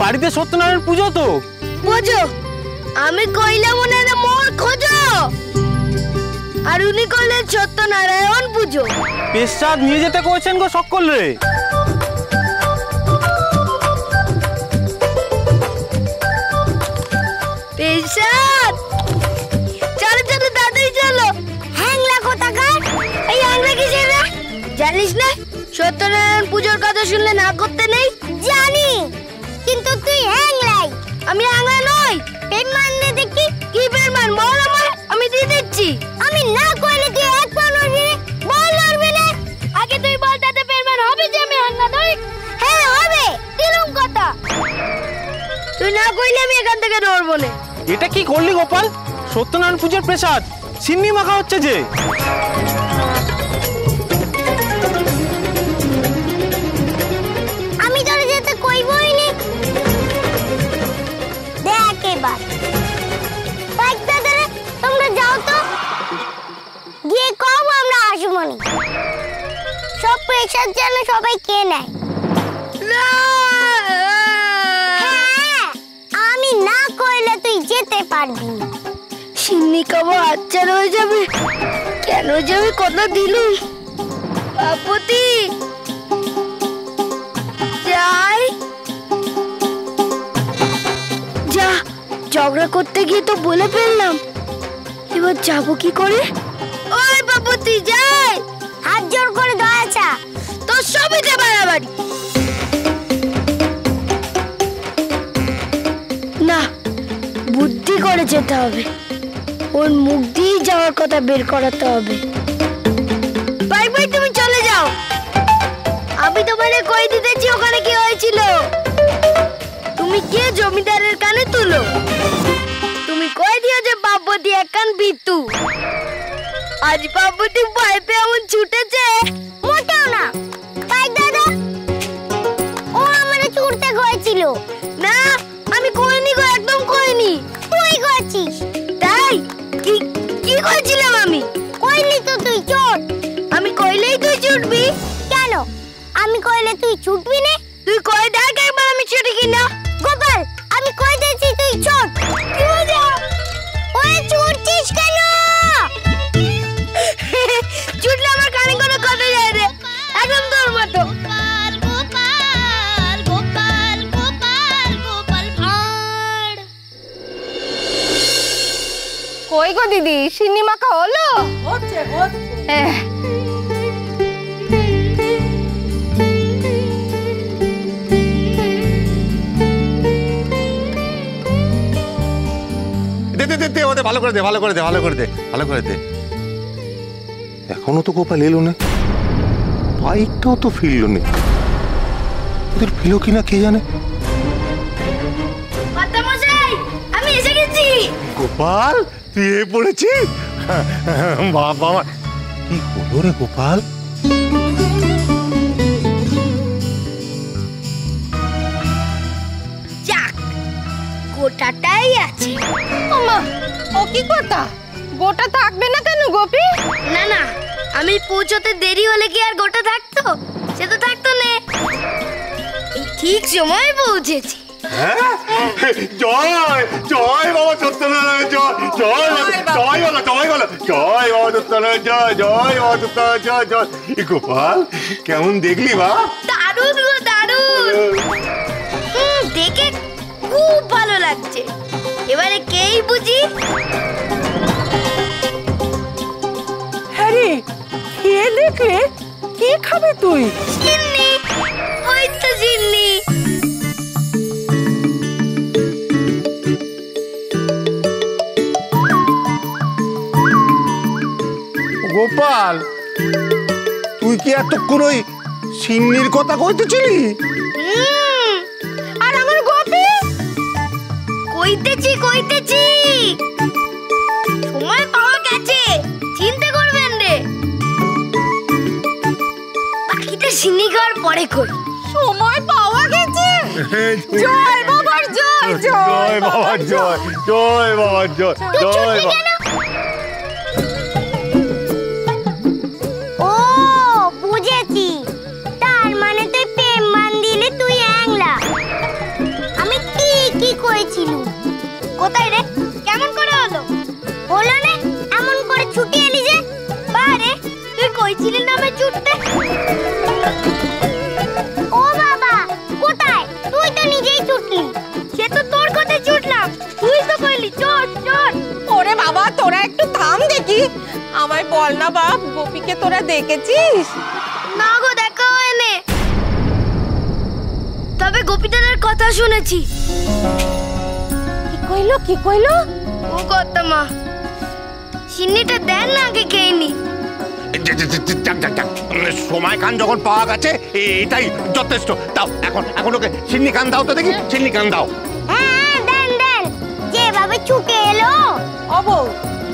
বাড়িতে সত্যনারায়ণ পুজো তো। পুজো? আমি কইলাম ওনারা মোর খোঁজো, আর উনি কইলেন সত্যনারায়ণ পুজো। পেশাদ নিয়ে যেতে কইছেন গো সকলে। পেশাদ চলো চলো দাদাই চলো। হ্যাংলা কোথাকার? এই হ্যাংলা কিসের রে? জানিস না সত্যনারায়ণ পুজোর কথা শুনলে না করতে নেই? জানি, কিন্তু তুই হ্যাংলাই। আমি হ্যাংলা নই। পেরমান দে দেখি। কি পেরমান? বল আমার, আমি দিয়ে দিচ্ছি। আমি না কইলে তুই এক পা নড়বি না। বল নড়বি না। আগে তুই বল তাতে পেরমান হবে যে আমি হ্যাংলা নই? হ্যাঁ হবে, দিলুম কথা। তুই না কইলে আমি এখান থেকে নড়বো না। এটা কি করলি গোপাল? সত্যনারায়ণ পুজোর প্রসাদ সিন্নি মাখা হচ্ছে যে। আমি তোরে যেতে কইবই নি। দেখ এবার বাইক দাদারে, তোমরা যাও তো, গিয়ে কও আমরা আসবো নি। সব প্রসাদ যেন সবাই কে নেয়। হ্যাঁ, আমি না কইলে তুই যেতে পারবি না। সিন্নি খাবো আচ্ছার হয়ে যাবে। কেন যাবে কথা দিলুম। আপত্তি যাই। যা, ঝগড়া করতে গিয়ে তো বলে ফেললাম, এবার যাবো কি করে? ওই বাপতি যাই, হাত জোর করে দয়াচা, তোর সবইতে বাড়াবাড়ি। না, বুদ্ধি করে যেতে হবে। ওর মুখ দিয়ে যাওয়ার কথা বের করাতে হবে। ভাই ভাই তুমি চলে যাও, আমি তোমারে কই দিতেছি ওখানে কি হয়েছিল। তুমি কে জমিদারের কানে তুলো। তুমি কই দিও যে বাপতি এক কান বিতু। আজ বাপতি ভয় পেয়ে এমন ছুটেছে। মোটেও না ভাই দাদা, ও আমারে ছুটতে কইছিল। না আমি কইনি গো, একদম কইনি। তুই কইছিস। তাই কি কি কইছিলাম আমি? কইলি তো তুই চোট। আমি কইলেই তুই ছুটবি কেন? আমি কইলে তুই ছুটবি না? তুই কই দেখ একবার আমি ছুটি কিনা। গোপাল আমি কই দিয়েছি তুই ছোট। কি মজা, ওই ছুটছিস কেন? ছুটলে আমার কানে কোনো কথা যায় রে, একদম তোর মতো। গোপাল গোপাল গোপাল গোপাল গোপাল ভাঁড়। কই গো দিদি, সিন্নি মাখা হলো? হচ্ছে হচ্ছে। দে ওদের ভালো করে দে, ভালো করে দে, ভালো করে দে, ভালো করে দে। এখনো তো গোপাল এলো না, বাইকটাও তো ফিরলো না। ওদের ফিরলো কিনা কে জানে। মাতামশাই আমি এসে গেছি। গোপাল তুই এ পড়েছিস? বাবা কি হলো রে গোপাল? যাক, গোটাটাই আছে। ওমা, ও কি কথা? গোটা থাকবে না কেন গোপী? না না, আমি পৌঁছতে দেরি হলে কি আর গোটা থাকতো? সে তো থাকতো না। এই ঠিক সময় পৌঁছেছি। জয় জয় বাবা সত্যনারায়ণ, জয় জয় জয় বলো, জয় বলো, জয় বাবা সত্যনারায়ণ, জয় জয় বাবা সত্যনারায়ণ, জয় জয়। গোপাল কেমন দেখলি বা? দারুণ গো দারুণ, দেখে খুব ভালো লাগছে। এবারে কেই বুঝি? হ্যাঁ রে, খেয়ে দেখে কি খাবে তুই? জিন্নি, ওই তো জিন্নি। গোপাল তুই কি এতক্ষণ ওই সিন্নির কথা কইতেছিলি? আর আমার গোপী কইতেছি কইতেছি, সময় পাওয়া গেছে, চিন্তা করবেন রে। বাকিটা সিন্নি খাওয়ার পরে কই। সময় পাওয়া গেছে। জয় বাবার জয়, জয় বাবার জয়, জয় বাবার জয়, জয় বাবা। ও বুঝেছি, তার মানে তুই প্রেম মান দিলে তুই অ্যাংলা। আমি আমায় বল না বাপ, গোপীকে তোরা দেখেছিস? না গো, দেখা হয়নি, তবে গোপী দাদার কথা শুনেছি। কি কইলো? ও কথা মা, সিন্নিটা দেন না, আগে খেয়ে নি। সময় কান যখন পাওয়া গেছে এটাই যথেষ্ট। দাও এখন ওকে সিন্নি কান দাও তো দেখি, সিন্নি কান দাও। হ্যাঁ দেন দেন, যেভাবে চুকে এলো। ও বউ,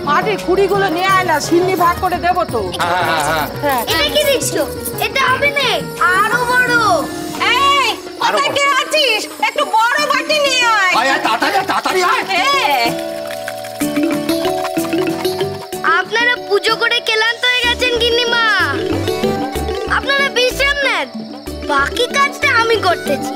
মাটির কুড়িগুলো নিয়ে আয় না, সিন্নি ভাগ করে দেবো তো। হ্যাঁ, এটা কি দিচ্ছ? এটা হবে না, আরো বড়। এই, কোথায় কে আছিস? একটু বড় বাটি নিয়ে আয়। আয় তাড়াতাড়ি আয়। আপনারা পুজো করে ক্লান্ত হয়ে গেছেন গিন্নিমা, আপনারা বিশ্রাম নেন, বাকি কাজটা আমি করতেছি।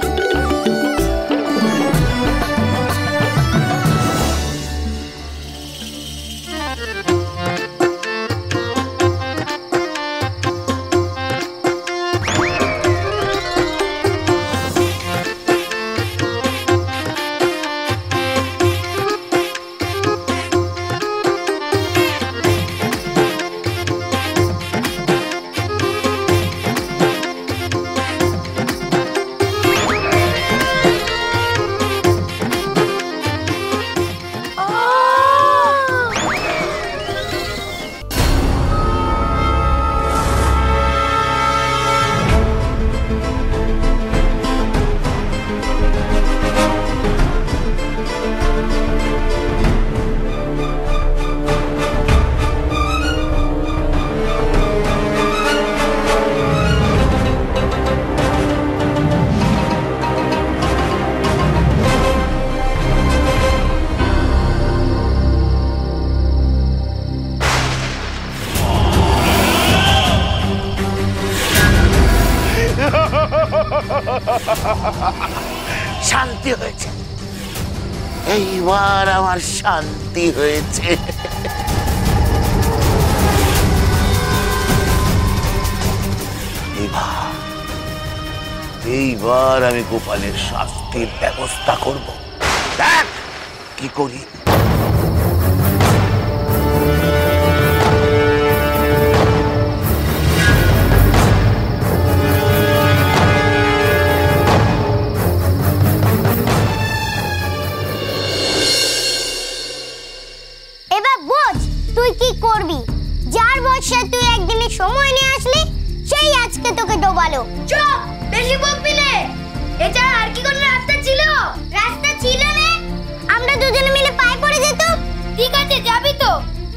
শান্তি হয়েছে, এইবার আমার শান্তি হয়েছে। এইবার আমি গোপালের শাস্তির ব্যবস্থা করব। দেখ কি করি। এবার বোঝ তুই কি করবি। যার বর্ষায় তুই একদিনের সময় নিয়ে আসলি, সেই আজকে তোকে ডোবালো। চুপ, বেশি বকবি না। এটা আর কি কোনো রাস্তা ছিল? রাস্তা ছিল না, আমরা দুজনে মিলে পায়ে পড়ে যেতাম। ঠিক আছে, যাবি তো?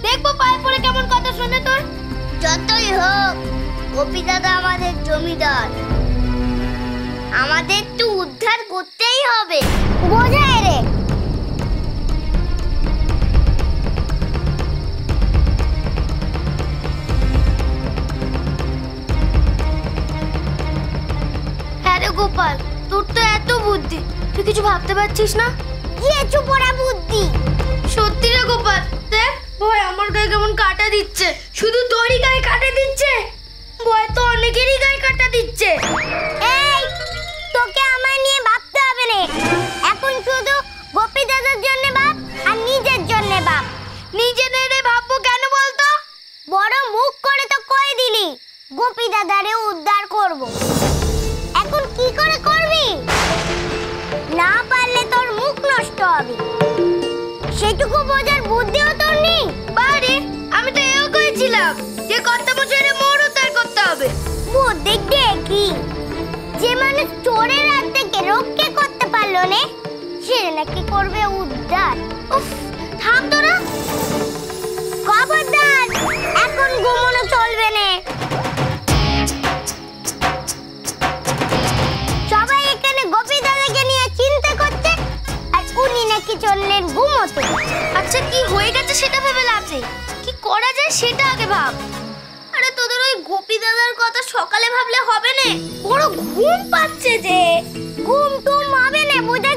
দেখবো পায়ে পড়ে কেমন কথা শোনে তোর। যতই হোক, গোপী দাদা আমাদের জমিদার, আমাদের তো উদ্ধার করতেই হবে। বোঝায় রে। গোপাল, তোর তো এত বুদ্ধি, তুই কিছু ভাবতে পারছিস না? কিছু পড়া বুদ্ধি। সত্যি রে গোপাল, দেখ ভয় আমার গায়ে কেমন কাটা দিচ্ছে। শুধু তোরই গায়ে কাটা দিচ্ছে? ভয় তো অনেকেরই গায়ে কাটা দিচ্ছে। এই, তোকে আমার নিয়ে ভাবতে হবে না, এখন শুধু গোপী দাদার জন্য ভাব আর নিজের জন্য ভাব। নিজে নেড়ে ভাববো কেন বলতো? বড় মুখ করে তো কয়ে দিলি গোপী দাদারে উদ্ধার করব। এখন কি করে করবি? না পারলে তোর মুখ নষ্ট হবে, সেটুকু বোঝার বুদ্ধিও তোর নেই। বারে, আমি তো এও কইছিলাম যে কর্তামশাইরে মোর উদ্ধার করতে হবে। বুদ্ধি দেখি, যে মানুষ চোরের হাত থেকে রক্ষা করতে পারলো না, সে নাকি করবে উদ্ধার। উফ, থাম তোরা, খবরদার, এখন ঘুমানো চলবে না। সবাই এখানে গোপী দাদাকে নিয়ে চিন্তা করছে, আর উনি নাকি চললেন ঘুমোতে। আচ্ছা, কি হয়ে গেছে সেটা ভেবে লাভ নেই, কি করা যায় সেটা আগে ভাব। আরে তোদের ওই গোপী দাদার কথা সকালে ভাবলে হবে না, বড় ঘুম পাচ্ছে যে। ঘুম টুম হবে না, বুঝা